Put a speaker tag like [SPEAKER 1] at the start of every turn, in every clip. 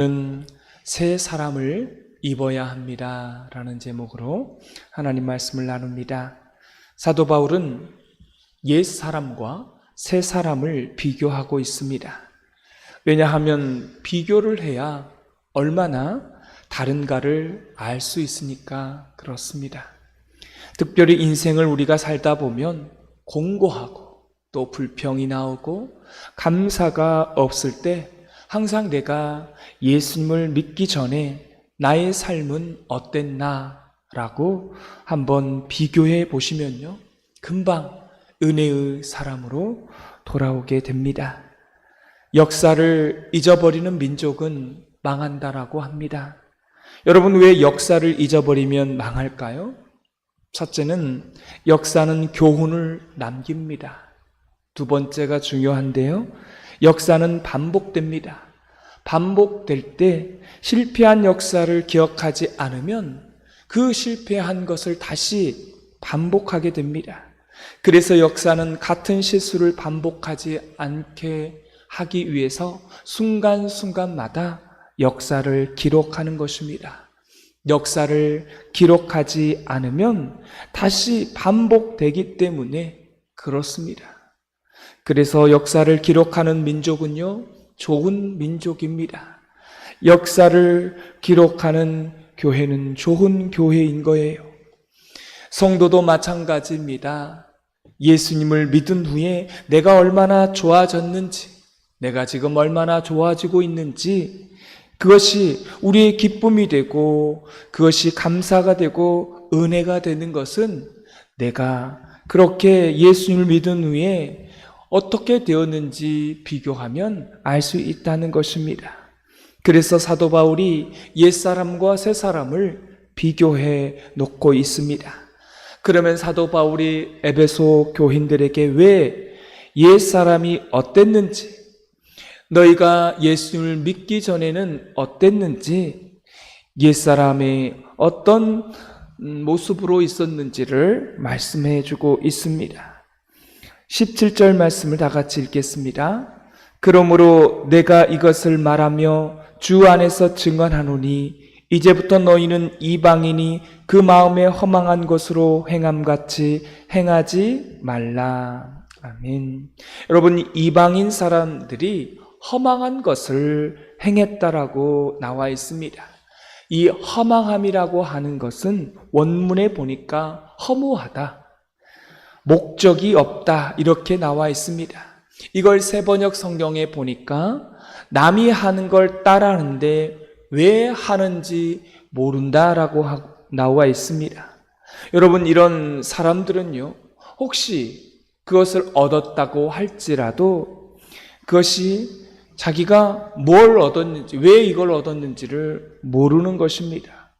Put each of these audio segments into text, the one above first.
[SPEAKER 1] 는 새 사람을 입어야 합니다 라는 제목으로 하나님 말씀을 나눕니다. 사도 바울은 옛 사람과 새 사람을 비교하고 있습니다. 왜냐하면 비교를 해야 얼마나 다른가를 알 수 있으니까 그렇습니다. 특별히 인생을 우리가 살다 보면 공고하고 또 불평이 나오고 감사가 없을 때 항상 내가 예수님을 믿기 전에 나의 삶은 어땠나 라고 한번 비교해 보시면요, 금방 은혜의 사람으로 돌아오게 됩니다. 역사를 잊어버리는 민족은 망한다라고 합니다. 여러분, 왜 역사를 잊어버리면 망할까요? 첫째는 역사는 교훈을 남깁니다. 두 번째가 중요한데요, 역사는 반복됩니다. 반복될 때 실패한 역사를 기억하지 않으면 그 실패한 것을 다시 반복하게 됩니다. 그래서 역사는 같은 실수를 반복하지 않게 하기 위해서 순간순간마다 역사를 기록하는 것입니다. 역사를 기록하지 않으면 다시 반복되기 때문에 그렇습니다. 그래서 역사를 기록하는 민족은요, 좋은 민족입니다. 역사를 기록하는 교회는 좋은 교회인 거예요. 성도도 마찬가지입니다. 예수님을 믿은 후에 내가 얼마나 좋아졌는지, 내가 지금 얼마나 좋아지고 있는지, 그것이 우리의 기쁨이 되고 그것이 감사가 되고 은혜가 되는 것은 내가 그렇게 예수님을 믿은 후에 어떻게 되었는지 비교하면 알 수 있다는 것입니다. 그래서 사도 바울이 옛사람과 새사람을 비교해 놓고 있습니다. 그러면 사도 바울이 에베소 교인들에게 왜 옛사람이 어땠는지, 너희가 예수님을 믿기 전에는 어땠는지, 옛사람이 어떤 모습으로 있었는지를 말씀해 주고 있습니다. 17절 말씀을 다 같이 읽겠습니다. 그러므로 내가 이것을 말하며 주 안에서 증언하노니 이제부터 너희는 이방인이 그 마음에 허망한 것으로 행함같이 행하지 말라. 아멘. 여러분, 이방인 사람들이 허망한 것을 행했다라고 나와 있습니다. 이 허망함이라고 하는 것은 원문에 보니까 허무하다, 목적이 없다, 이렇게 나와 있습니다. 이걸 세번역 성경에 보니까 남이 하는 걸 따라하는데 왜 하는지 모른다라고 나와 있습니다. 여러분, 이런 사람들은요, 혹시 그것을 얻었다고 할지라도 그것이 자기가 뭘 얻었는지, 왜 이걸 얻었는지를 모르는 것입니다.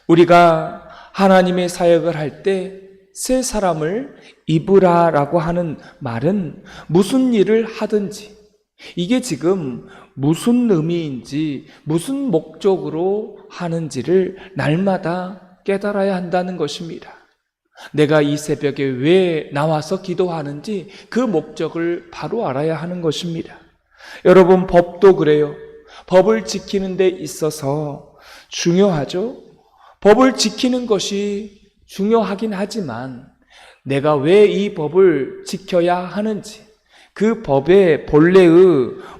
[SPEAKER 1] 우리가 하나님의 사역을 할 때 새 사람을 입으라라고 하는 말은 무슨 일을 하든지 이게 지금 무슨 의미인지 무슨 목적으로 하는지를 날마다 깨달아야 한다는 것입니다. 내가 이 새벽에 왜 나와서 기도하는지 그 목적을 바로 알아야 하는 것입니다. 여러분, 법도 그래요. 법을 지키는 데 있어서 중요하죠. 법을 지키는 것이 중요하긴 하지만 내가 왜 이 법을 지켜야 하는지, 그 법의 본래의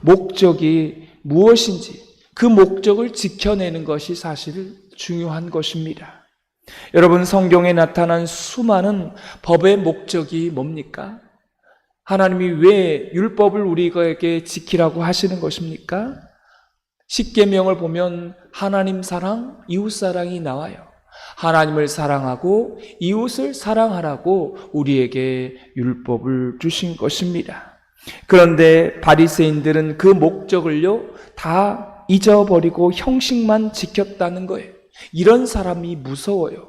[SPEAKER 1] 목적이 무엇인지 그 목적을 지켜내는 것이 사실 중요한 것입니다. 여러분, 성경에 나타난 수많은 법의 목적이 뭡니까? 하나님이 왜 율법을 우리에게 지키라고 하시는 것입니까? 십계명을 보면 하나님 사랑, 이웃 사랑이 나와요. 하나님을 사랑하고 이웃을 사랑하라고 우리에게 율법을 주신 것입니다. 그런데 바리새인들은 그 목적을요 다 잊어버리고 형식만 지켰다는 거예요. 이런 사람이 무서워요.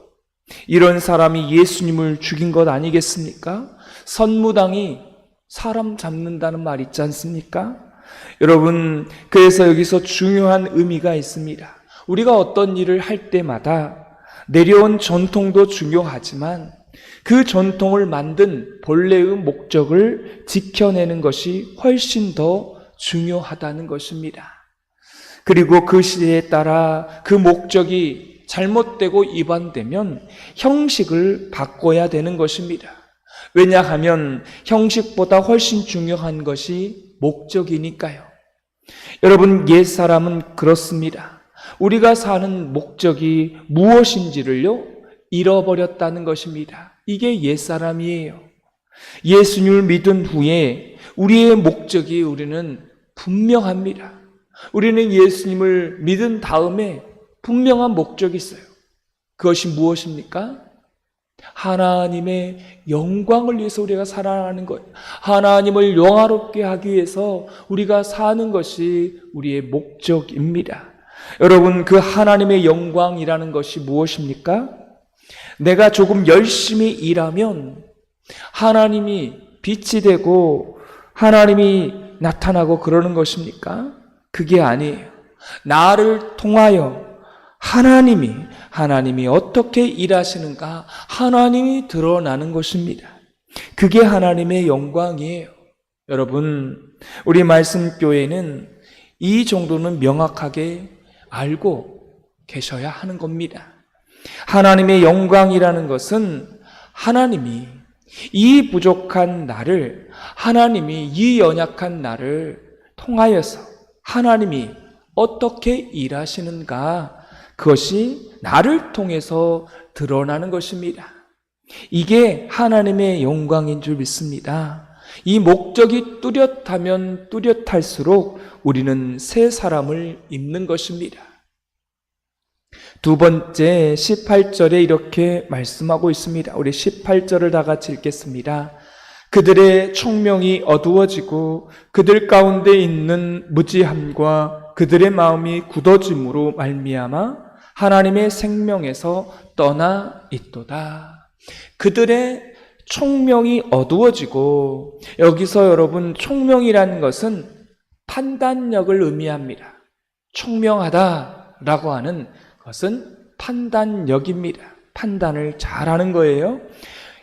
[SPEAKER 1] 이런 사람이 예수님을 죽인 것 아니겠습니까? 선무당이 사람 잡는다는 말 있지 않습니까? 여러분, 그래서 여기서 중요한 의미가 있습니다. 우리가 어떤 일을 할 때마다 내려온 전통도 중요하지만 그 전통을 만든 본래의 목적을 지켜내는 것이 훨씬 더 중요하다는 것입니다. 그리고 그 시대에 따라 그 목적이 잘못되고 위반되면 형식을 바꿔야 되는 것입니다. 왜냐하면 형식보다 훨씬 중요한 것이 목적이니까요. 여러분, 옛사람은 그렇습니다. 우리가 사는 목적이 무엇인지를요, 잃어버렸다는 것입니다. 이게 옛사람이에요. 예수님을 믿은 후에 우리의 목적이 우리는 분명합니다. 우리는 예수님을 믿은 다음에 분명한 목적이 있어요. 그것이 무엇입니까? 하나님의 영광을 위해서 우리가 살아가는 것, 하나님을 영화롭게 하기 위해서 우리가 사는 것이 우리의 목적입니다. 여러분, 그 하나님의 영광이라는 것이 무엇입니까? 내가 조금 열심히 일하면 하나님이 빛이 되고 하나님이 나타나고 그러는 것입니까? 그게 아니에요. 나를 통하여 하나님이 어떻게 일하시는가 하나님이 드러나는 것입니다. 그게 하나님의 영광이에요. 여러분, 우리 말씀교회는 이 정도는 명확하게 알고 계셔야 하는 겁니다. 하나님의 영광이라는 것은 하나님이 이 부족한 나를, 하나님이 이 연약한 나를 통하여서 하나님이 어떻게 일하시는가, 그것이 나를 통해서 드러나는 것입니다. 이게 하나님의 영광인 줄 믿습니다. 이 목적이 뚜렷하면 뚜렷할수록 우리는 새 사람을 입는 것입니다. 두 번째 18절에 이렇게 말씀하고 있습니다. 우리 18절을 다 같이 읽겠습니다. 그들의 총명이 어두워지고 그들 가운데 있는 무지함과 그들의 마음이 굳어짐으로 말미암아 하나님의 생명에서 떠나 있도다. 그들의 총명이 어두워지고, 여기서 여러분 총명이라는 것은 판단력을 의미합니다. 총명하다라고 하는 것은 판단력입니다. 판단을 잘하는 거예요.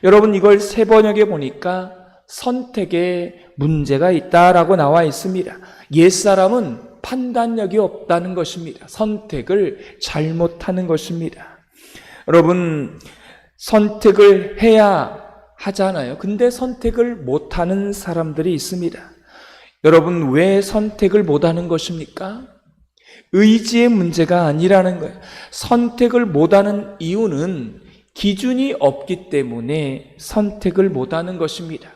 [SPEAKER 1] 여러분, 이걸 세번역에 보니까 선택에 문제가 있다라고 나와 있습니다. 옛사람은 판단력이 없다는 것입니다. 선택을 잘못하는 것입니다. 여러분, 선택을 해야 하잖아요. 근데 선택을 못하는 사람들이 있습니다. 여러분, 왜 선택을 못하는 것입니까? 의지의 문제가 아니라는 거예요. 선택을 못하는 이유는 기준이 없기 때문에 선택을 못하는 것입니다.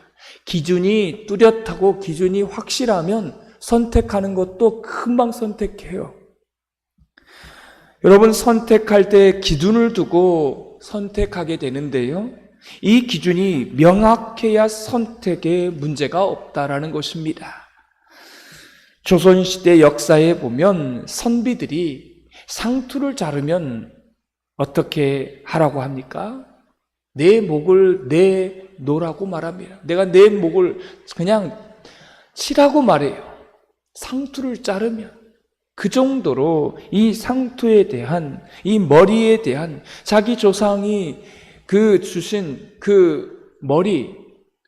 [SPEAKER 1] 기준이 뚜렷하고 기준이 확실하면 선택하는 것도 금방 선택해요. 여러분, 선택할 때 기준을 두고 선택하게 되는데요, 이 기준이 명확해야 선택에 문제가 없다라는 것입니다. 조선시대 역사에 보면 선비들이 상투를 자르면 어떻게 하라고 합니까? 내 목을 내놓으라고 말합니다. 내가 내 목을 그냥 치라고 말해요. 상투를 자르면. 그 정도로 이 상투에 대한, 이 머리에 대한 자기 조상이 주신 그 머리,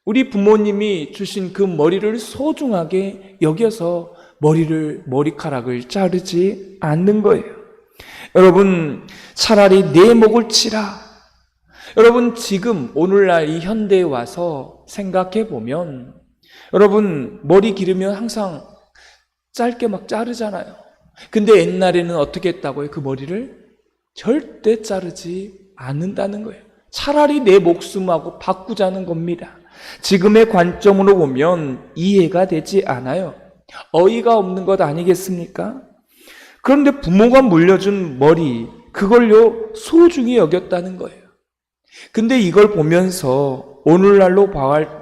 [SPEAKER 1] 우리 부모님이 주신 그 머리를 소중하게 여겨서 머리카락을 자르지 않는 거예요. 여러분, 차라리 내 목을 치라. 여러분, 지금 오늘날 이 현대에 와서 생각해 보면, 여러분, 머리 기르면 항상 짧게 막 자르잖아요. 근데 옛날에는 어떻게 했다고요? 그 머리를 절대 자르지 않는다는 거예요. 차라리 내 목숨하고 바꾸자는 겁니다. 지금의 관점으로 보면 이해가 되지 않아요. 어이가 없는 것 아니겠습니까? 그런데 부모가 물려준 머리, 그걸요 소중히 여겼다는 거예요. 근데 이걸 보면서 오늘날로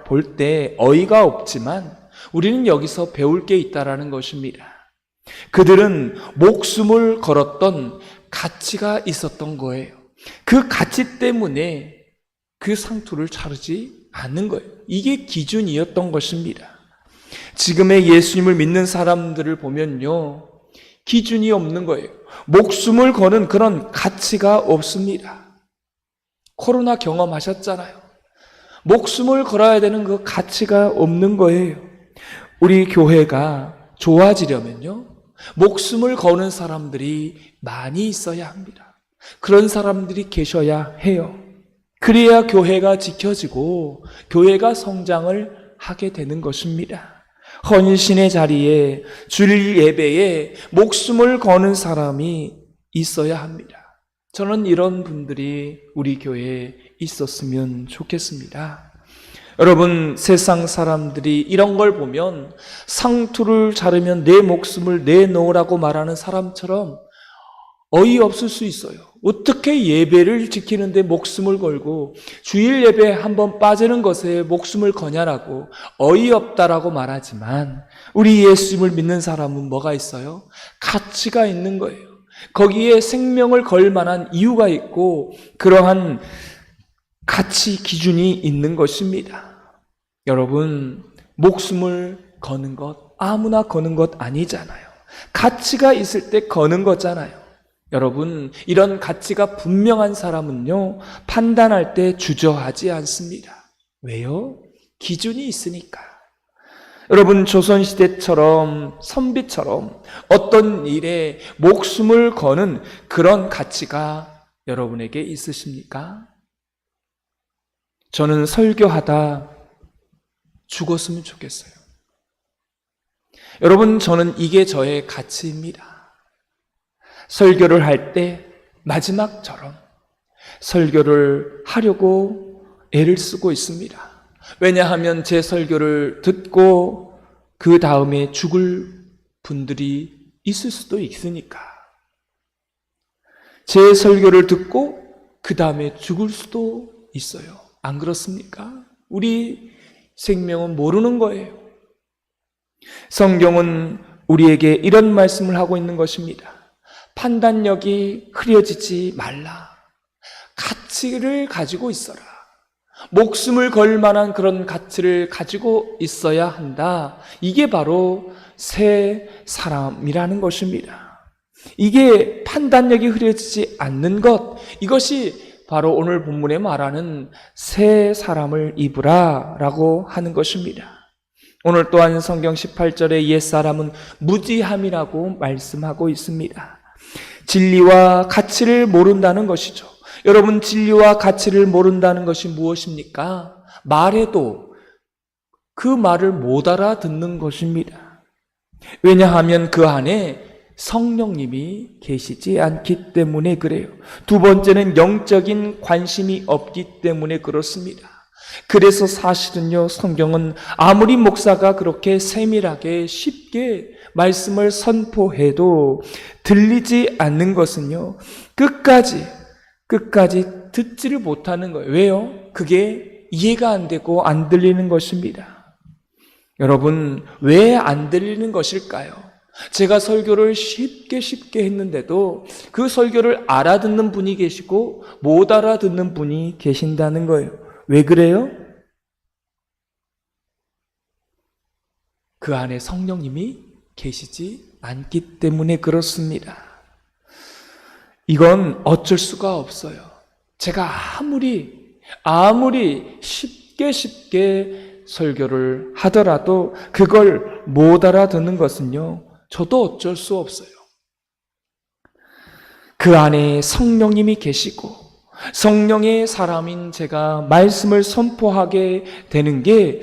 [SPEAKER 1] 볼 때 어이가 없지만 우리는 여기서 배울 게 있다라는 것입니다. 그들은 목숨을 걸었던 가치가 있었던 거예요. 그 가치 때문에 그 상투를 자르지 않는 거예요. 이게 기준이었던 것입니다. 지금의 예수님을 믿는 사람들을 보면요, 기준이 없는 거예요. 목숨을 거는 그런 가치가 없습니다. 코로나 경험하셨잖아요. 목숨을 걸어야 되는 그 가치가 없는 거예요. 우리 교회가 좋아지려면요, 목숨을 거는 사람들이 많이 있어야 합니다. 그런 사람들이 계셔야 해요. 그래야 교회가 지켜지고 교회가 성장을 하게 되는 것입니다. 헌신의 자리에, 주일 예배에 목숨을 거는 사람이 있어야 합니다. 저는 이런 분들이 우리 교회에 있었으면 좋겠습니다. 여러분, 세상 사람들이 이런 걸 보면 상투를 자르면 내 목숨을 내놓으라고 말하는 사람처럼 어이없을 수 있어요. 어떻게 예배를 지키는데 목숨을 걸고 주일 예배에 한번 빠지는 것에 목숨을 거냐라고 어이없다라고 말하지만, 우리 예수님을 믿는 사람은 뭐가 있어요? 가치가 있는 거예요. 거기에 생명을 걸 만한 이유가 있고 그러한 가치 기준이 있는 것입니다. 여러분, 목숨을 거는 것 아무나 거는 것 아니잖아요. 가치가 있을 때 거는 거잖아요. 여러분, 이런 가치가 분명한 사람은요, 판단할 때 주저하지 않습니다. 왜요? 기준이 있으니까. 여러분, 조선시대처럼 선비처럼 어떤 일에 목숨을 거는 그런 가치가 여러분에게 있으십니까? 저는 설교하다 죽었으면 좋겠어요. 여러분, 저는 이게 저의 가치입니다. 설교를 할 때 마지막처럼 설교를 하려고 애를 쓰고 있습니다. 왜냐하면 제 설교를 듣고 그 다음에 죽을 분들이 있을 수도 있으니까. 제 설교를 듣고 그 다음에 죽을 수도 있어요. 안 그렇습니까? 우리 생명은 모르는 거예요. 성경은 우리에게 이런 말씀을 하고 있는 것입니다. 판단력이 흐려지지 말라. 가치를 가지고 있어라. 목숨을 걸 만한 그런 가치를 가지고 있어야 한다. 이게 바로 새 사람이라는 것입니다. 이게 판단력이 흐려지지 않는 것, 이것이 바로 오늘 본문에 말하는 새 사람을 입으라 라고 하는 것입니다. 오늘 또한 성경 18절에 옛사람은 무지함이라고 말씀하고 있습니다. 진리와 가치를 모른다는 것이죠. 여러분, 진리와 가치를 모른다는 것이 무엇입니까? 말해도 그 말을 못 알아듣는 것입니다. 왜냐하면 그 안에 성령님이 계시지 않기 때문에 그래요. 두 번째는 영적인 관심이 없기 때문에 그렇습니다. 그래서 사실은요, 성경은 아무리 목사가 그렇게 세밀하게 쉽게 말씀을 선포해도 들리지 않는 것은요, 끝까지 듣지를 못하는 거예요. 왜요? 그게 이해가 안 되고 안 들리는 것입니다. 여러분, 왜 안 들리는 것일까요? 제가 설교를 쉽게 했는데도 그 설교를 알아듣는 분이 계시고 못 알아듣는 분이 계신다는 거예요. 왜 그래요? 그 안에 성령님이 계시지 않기 때문에 그렇습니다. 이건 어쩔 수가 없어요. 제가 아무리 쉽게 설교를 하더라도 그걸 못 알아듣는 것은요, 저도 어쩔 수 없어요. 그 안에 성령님이 계시고 성령의 사람인 제가 말씀을 선포하게 되는 게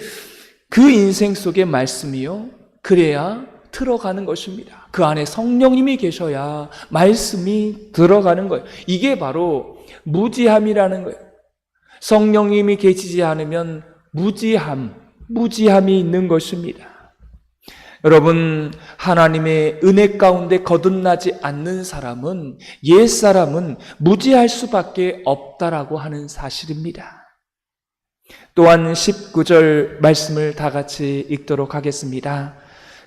[SPEAKER 1] 그 인생 속의 말씀이요, 그래야 들어가는 것입니다. 그 안에 성령님이 계셔야 말씀이 들어가는 거예요. 이게 바로 무지함이라는 거예요. 성령님이 계시지 않으면 무지함이 있는 것입니다. 여러분, 하나님의 은혜 가운데 거듭나지 않는 사람은, 옛사람은 무지할 수밖에 없다라고 하는 사실입니다. 또한 19절 말씀을 다 같이 읽도록 하겠습니다.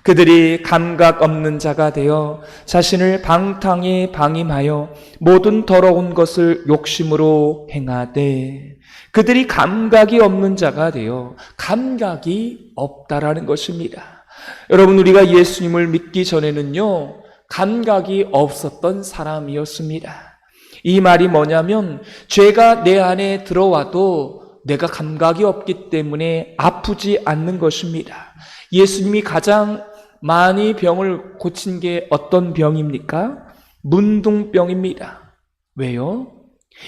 [SPEAKER 1] 그들이 감각 없는 자가 되어 자신을 방탕에 방임하여 모든 더러운 것을 욕심으로 행하되, 그들이 감각이 없는 자가 되어, 감각이 없다라는 것입니다. 여러분, 우리가 예수님을 믿기 전에는요, 감각이 없었던 사람이었습니다. 이 말이 뭐냐면, 죄가 내 안에 들어와도 내가 감각이 없기 때문에 아프지 않는 것입니다. 예수님이 가장 많이 병을 고친 게 어떤 병입니까? 문둥병입니다. 왜요?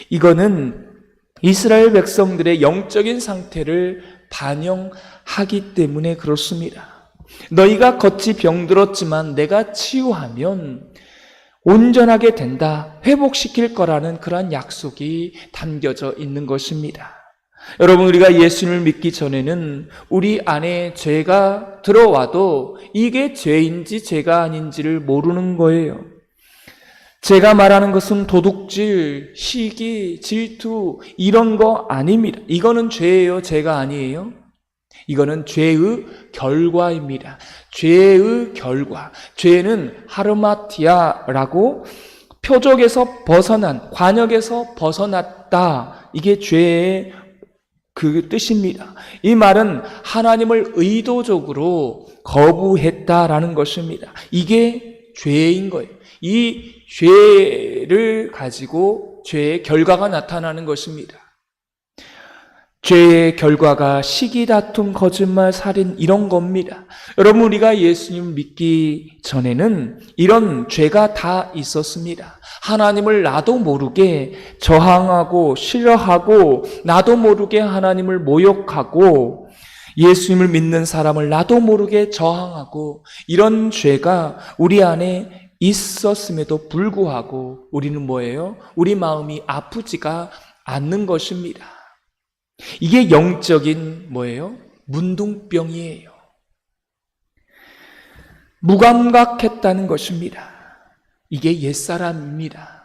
[SPEAKER 1] 이거는 이스라엘 백성들의 영적인 상태를 반영하기 때문에 그렇습니다. 너희가 겉이 병들었지만 내가 치유하면 온전하게 된다, 회복시킬 거라는 그러한 약속이 담겨져 있는 것입니다. 여러분, 우리가 예수님을 믿기 전에는 우리 안에 죄가 들어와도 이게 죄인지 죄가 아닌지를 모르는 거예요. 제가 말하는 것은 도둑질, 시기, 질투 이런 거 아닙니다. 이거는 죄예요, 죄가 아니에요. 이거는 죄의 결과입니다. 죄의 결과. 죄는 하르마티아라고 표적에서 벗어난, 관역에서 벗어났다. 이게 죄의 그 뜻입니다. 이 말은 하나님을 의도적으로 거부했다라는 것입니다. 이게 죄인 거예요. 이 죄를 가지고 죄의 결과가 나타나는 것입니다. 죄의 결과가 시기, 다툼, 거짓말, 살인 이런 겁니다. 여러분, 우리가 예수님 믿기 전에는 이런 죄가 다 있었습니다. 하나님을 나도 모르게 저항하고 싫어하고 나도 모르게 하나님을 모욕하고 예수님을 믿는 사람을 나도 모르게 저항하고 이런 죄가 우리 안에 있었음에도 불구하고 우리는 뭐예요? 우리 마음이 아프지가 않는 것입니다. 이게 영적인 뭐예요? 문둥병이에요. 무감각했다는 것입니다. 이게 옛사람입니다.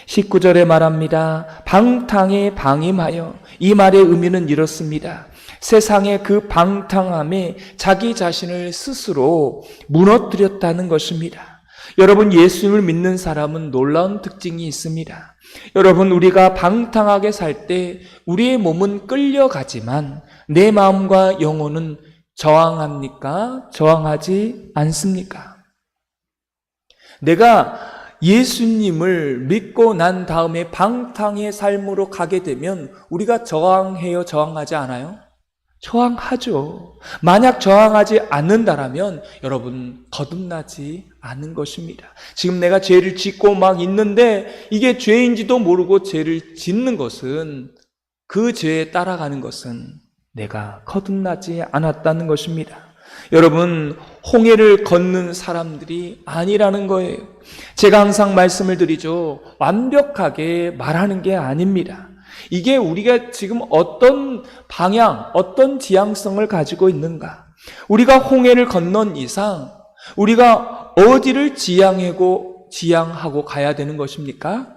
[SPEAKER 1] 19절에 말합니다. 방탕에 방임하여. 이 말의 의미는 이렇습니다. 세상의 그 방탕함에 자기 자신을 스스로 무너뜨렸다는 것입니다. 여러분, 예수님을 믿는 사람은 놀라운 특징이 있습니다. 여러분, 우리가 방탕하게 살 때 우리의 몸은 끌려가지만 내 마음과 영혼은 저항합니까? 저항하지 않습니까? 내가 예수님을 믿고 난 다음에 방탕의 삶으로 가게 되면 우리가 저항해요? 저항하지 않아요? 저항하죠. 만약 저항하지 않는다라면 여러분 거듭나지 않은 것입니다. 지금 내가 죄를 짓고 막 있는데 이게 죄인지도 모르고 죄를 짓는 것은, 그 죄에 따라가는 것은 내가 거듭나지 않았다는 것입니다. 여러분, 홍해를 걷는 사람들이 아니라는 거예요. 제가 항상 말씀을 드리죠. 완벽하게 말하는 게 아닙니다. 이게 우리가 지금 어떤 방향, 어떤 지향성을 가지고 있는가? 우리가 홍해를 건넌 이상 우리가 어디를 지향하고 가야 되는 것입니까?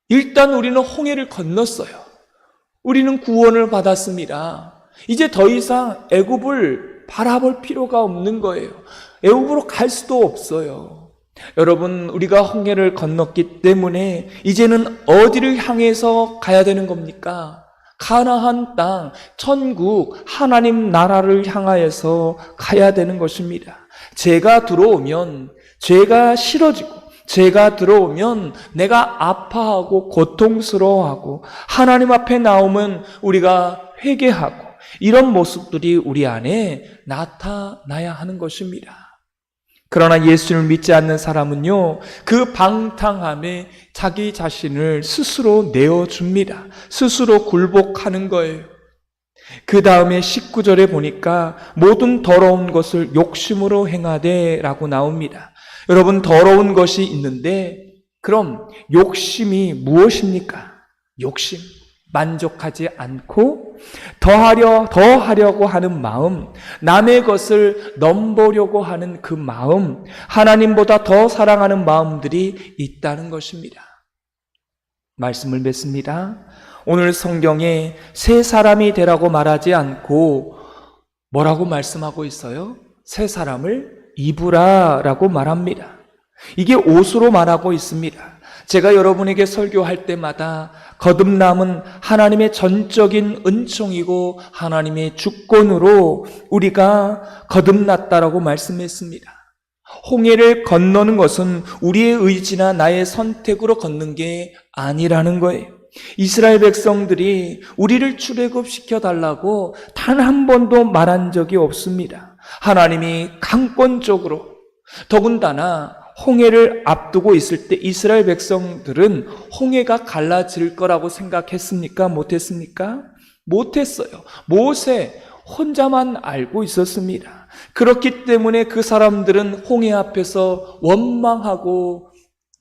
[SPEAKER 1] 일단 우리는 홍해를 건넜어요. 우리는 구원을 받았습니다. 이제 더 이상 애굽을 바라볼 필요가 없는 거예요. 애굽으로 갈 수도 없어요. 여러분, 우리가 홍해를 건넜기 때문에 이제는 어디를 향해서 가야 되는 겁니까? 가나안 땅, 천국, 하나님 나라를 향하여서 가야 되는 것입니다. 죄가 들어오면 죄가 싫어지고, 죄가 들어오면 내가 아파하고 고통스러워하고, 하나님 앞에 나오면 우리가 회개하고, 이런 모습들이 우리 안에 나타나야 하는 것입니다. 그러나 예수를 믿지 않는 사람은요, 그 방탕함에 자기 자신을 스스로 내어줍니다. 스스로 굴복하는 거예요. 그 다음에 19절에 보니까 모든 더러운 것을 욕심으로 행하되 라고 나옵니다. 여러분, 더러운 것이 있는데 그럼 욕심이 무엇입니까? 욕심. 만족하지 않고 더하려고 하는 마음, 남의 것을 넘보려고 하는 그 마음, 하나님보다 더 사랑하는 마음들이 있다는 것입니다. 말씀을 맺습니다. 오늘 성경에 새 사람이 되라고 말하지 않고 뭐라고 말씀하고 있어요? 새 사람을 입으라라고 말합니다. 이게 옷으로 말하고 있습니다. 제가 여러분에게 설교할 때마다 거듭남은 하나님의 전적인 은총이고 하나님의 주권으로 우리가 거듭났다라고 말씀했습니다. 홍해를 건너는 것은 우리의 의지나 나의 선택으로 걷는 게 아니라는 거예요. 이스라엘 백성들이 우리를 출애굽시켜 달라고 단 한 번도 말한 적이 없습니다. 하나님이 강권적으로, 더군다나 홍해를 앞두고 있을 때 이스라엘 백성들은 홍해가 갈라질 거라고 생각했습니까? 못했습니까? 못했어요. 모세 혼자만 알고 있었습니다. 그렇기 때문에 그 사람들은 홍해 앞에서 원망하고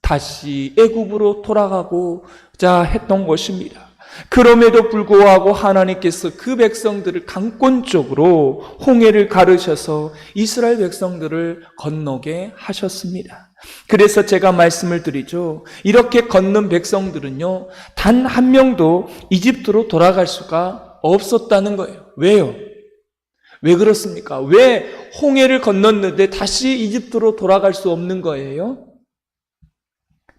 [SPEAKER 1] 다시 애굽으로 돌아가고자 했던 것입니다. 그럼에도 불구하고 하나님께서 그 백성들을 강권적으로 홍해를 가르셔서 이스라엘 백성들을 건너게 하셨습니다. 그래서 제가 말씀을 드리죠. 이렇게 건넌 백성들은요, 단 한 명도 이집트로 돌아갈 수가 없었다는 거예요. 왜요? 왜 그렇습니까? 왜 홍해를 건넜는데 다시 이집트로 돌아갈 수 없는 거예요?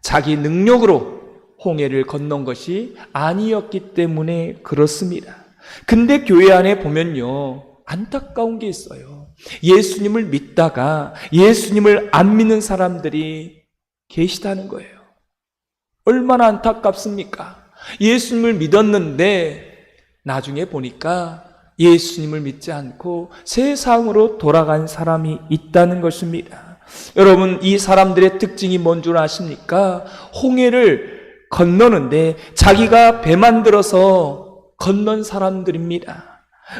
[SPEAKER 1] 자기 능력으로 홍해를 건넌 것이 아니었기 때문에 그렇습니다. 근데 교회 안에 보면요, 안타까운 게 있어요. 예수님을 믿다가 예수님을 안 믿는 사람들이 계시다는 거예요. 얼마나 안타깝습니까? 예수님을 믿었는데 나중에 보니까 예수님을 믿지 않고 세상으로 돌아간 사람이 있다는 것입니다. 여러분, 이 사람들의 특징이 뭔 줄 아십니까? 홍해를 건너는데 자기가 배 만들어서 건넌 사람들입니다.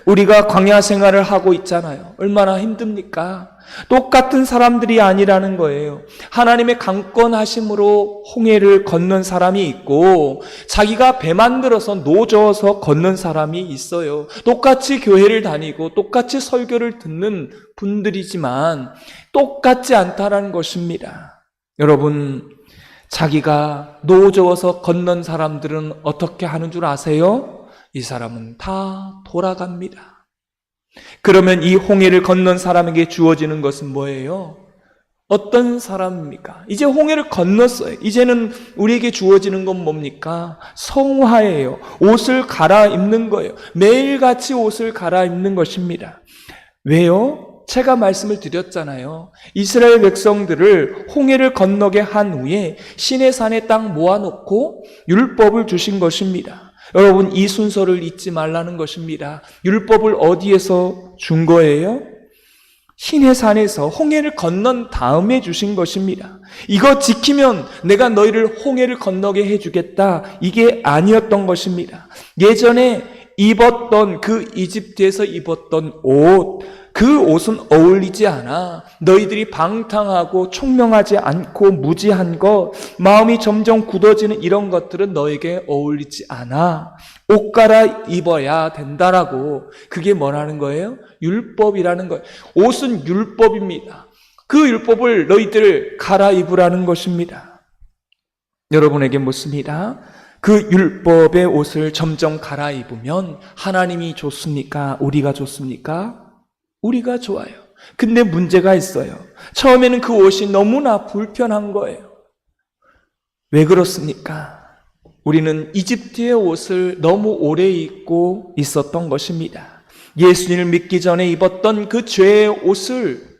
[SPEAKER 1] 우리가 광야 생활을 하고 있잖아요. 얼마나 힘듭니까? 똑같은 사람들이 아니라는 거예요. 하나님의 강권하심으로 홍해를 건넌 사람이 있고 자기가 배 만들어서 노져서 건넌 사람이 있어요. 똑같이 교회를 다니고 똑같이 설교를 듣는 분들이지만 똑같지 않다라는 것입니다. 여러분, 자기가 노져서 건넌 사람들은 어떻게 하는 줄 아세요? 이 사람은 다 돌아갑니다. 그러면 이 홍해를 건넌 사람에게 주어지는 것은 뭐예요? 어떤 사람입니까? 이제 홍해를 건넜어요. 이제는 우리에게 주어지는 건 뭡니까? 성화예요. 옷을 갈아입는 거예요. 매일같이 옷을 갈아입는 것입니다. 왜요? 제가 말씀을 드렸잖아요. 이스라엘 백성들을 홍해를 건너게 한 후에 시내산에 딱 모아놓고 율법을 주신 것입니다. 여러분, 이 순서를 잊지 말라는 것입니다. 율법을 어디에서 준 거예요? 시내산에서 홍해를 건넌 다음에 주신 것입니다. 이거 지키면 내가 너희를 홍해를 건너게 해주겠다, 이게 아니었던 것입니다. 예전에 입었던 그 이집트에서 입었던 옷, 그 옷은 어울리지 않아. 너희들이 방탕하고 총명하지 않고 무지한 것, 마음이 점점 굳어지는 이런 것들은 너에게 어울리지 않아. 옷 갈아입어야 된다라고. 그게 뭐라는 거예요? 율법이라는 거예요. 옷은 율법입니다. 그 율법을 너희들 갈아입으라는 것입니다. 여러분에게 묻습니다. 그 율법의 옷을 점점 갈아입으면 하나님이 좋습니까? 우리가 좋습니까? 우리가 좋아요. 근데 문제가 있어요. 처음에는 그 옷이 너무나 불편한 거예요. 왜 그렇습니까? 우리는 이집트의 옷을 너무 오래 입고 있었던 것입니다. 예수님을 믿기 전에 입었던 그 죄의 옷을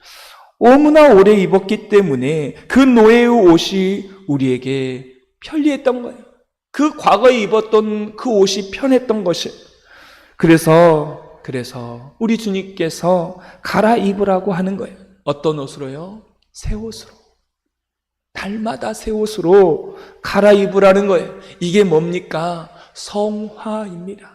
[SPEAKER 1] 너무나 오래 입었기 때문에 그 노예의 옷이 우리에게 편리했던 거예요. 그 과거에 입었던 그 옷이 편했던 것이에요. 그래서 우리 주님께서 갈아입으라고 하는 거예요. 어떤 옷으로요? 새 옷으로. 달마다 새 옷으로 갈아입으라는 거예요. 이게 뭡니까? 성화입니다.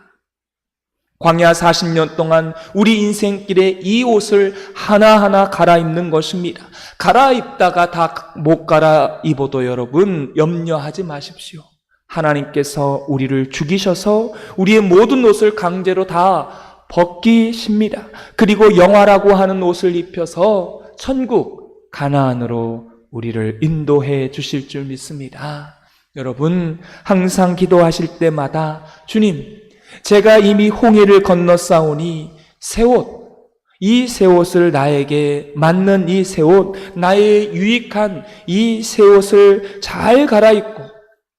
[SPEAKER 1] 광야 40년 동안 우리 인생길에 이 옷을 하나하나 갈아입는 것입니다. 갈아입다가 다 못 갈아입어도 여러분 염려하지 마십시오. 하나님께서 우리를 죽이셔서 우리의 모든 옷을 강제로 다 벗기십니다. 그리고 영화라고 하는 옷을 입혀서 천국 가나안으로 우리를 인도해 주실 줄 믿습니다. 여러분, 항상 기도하실 때마다 주님, 제가 이미 홍해를 건넜사오니 새 옷, 이 새 옷을 나에게 맞는 이 새 옷, 나의 유익한 이 새 옷을 잘 갈아입고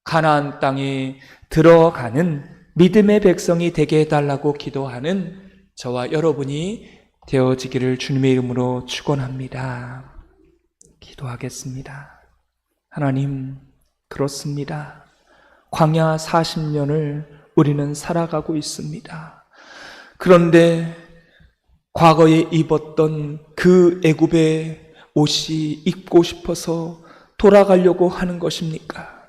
[SPEAKER 1] 가나안 땅에 들어가는 믿음의 백성이 되게 해달라고 기도하는 저와 여러분이 되어지기를 주님의 이름으로 축원합니다. 기도하겠습니다. 하나님, 그렇습니다. 광야 40년을 우리는 살아가고 있습니다. 그런데 과거에 입었던 그 애굽의 옷이 입고 싶어서 돌아가려고 하는 것입니까?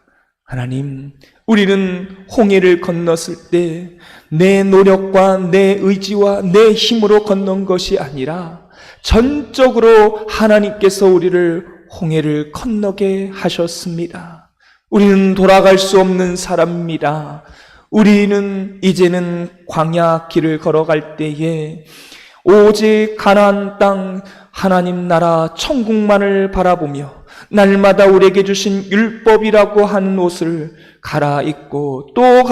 [SPEAKER 1] 하나님, 우리는 홍해를 건넜을 때 내 노력과 내 의지와 내 힘으로 건넌 것이 아니라 전적으로 하나님께서 우리를 홍해를 건너게 하셨습니다. 우리는 돌아갈 수 없는 사람입니다. 우리는 이제는 광야 길을 걸어갈 때에 오직 가나안 땅 하나님 나라 천국만을 바라보며 날마다 우리에게 주신 율법이라고 하는 옷을 갈아입고 또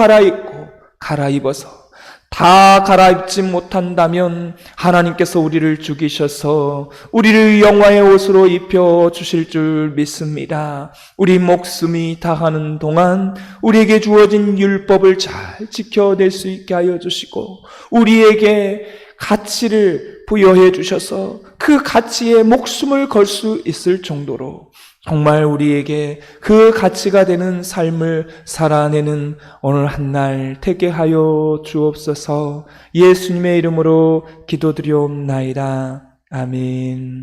[SPEAKER 1] 갈아입어서 다 갈아입지 못한다면 하나님께서 우리를 죽이셔서 우리를 영화의 옷으로 입혀 주실 줄 믿습니다. 우리 목숨이 다하는 동안 우리에게 주어진 율법을 잘 지켜낼 수 있게 하여 주시고 우리에게 가치를 부여해 주셔서 그 가치에 목숨을 걸 수 있을 정도로 정말 우리에게 그 가치가 되는 삶을 살아내는 오늘 한날 되게 하여 주옵소서. 예수님의 이름으로 기도드리옵나이다. 아멘.